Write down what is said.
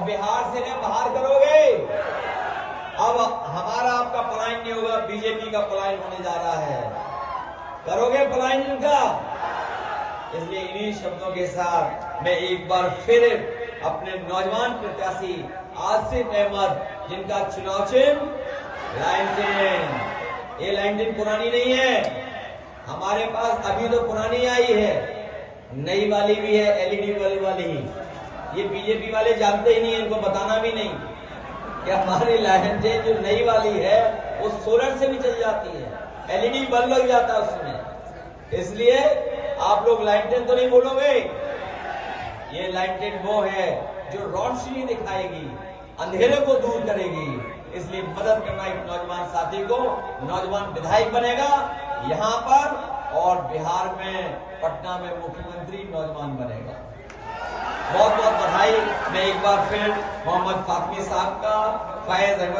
और बिहार से ने बाहर करोगे। अब हमारा आपका पलायन नहीं होगा, बीजेपी का पलायन होने जा रहा है। करोगे पलायन इनका? इसलिए इन्हीं शब्दों के साथ मैं एक बार फिर अपने नौजवान प्रत्याशी आसिफ अहमद, जिनका चुनाव चिन्ह लालटेन, ये लालटेन पुरानी नहीं है, हमारे पास अभी तो पुरानी आई है, नई वाली भी है, एलईडी बल्ब वाली। ये बीजेपी वाले जानते ही नहीं है, इनको बताना भी नहीं कि हमारी लालटेन जो नई वाली है वो सोलर से भी चल जाती है, एलईडी बल्ब लग जाता है उसमें। इसलिए आप लोग लालटेन तो नहीं बोलोगे। ये लालटेन वो है जो रोशनी दिखाएगी, अंधेरे को दूर करेगी। इसलिए मदद करना एक नौजवान साथी को, नौजवान विधायक बनेगा यहाँ पर, और बिहार में पटना में मुख्यमंत्री नौजवान बनेगा। बहुत बहुत बधाई। मैं एक बार फिर मोहम्मद फातमी साहब का, फैज अहमद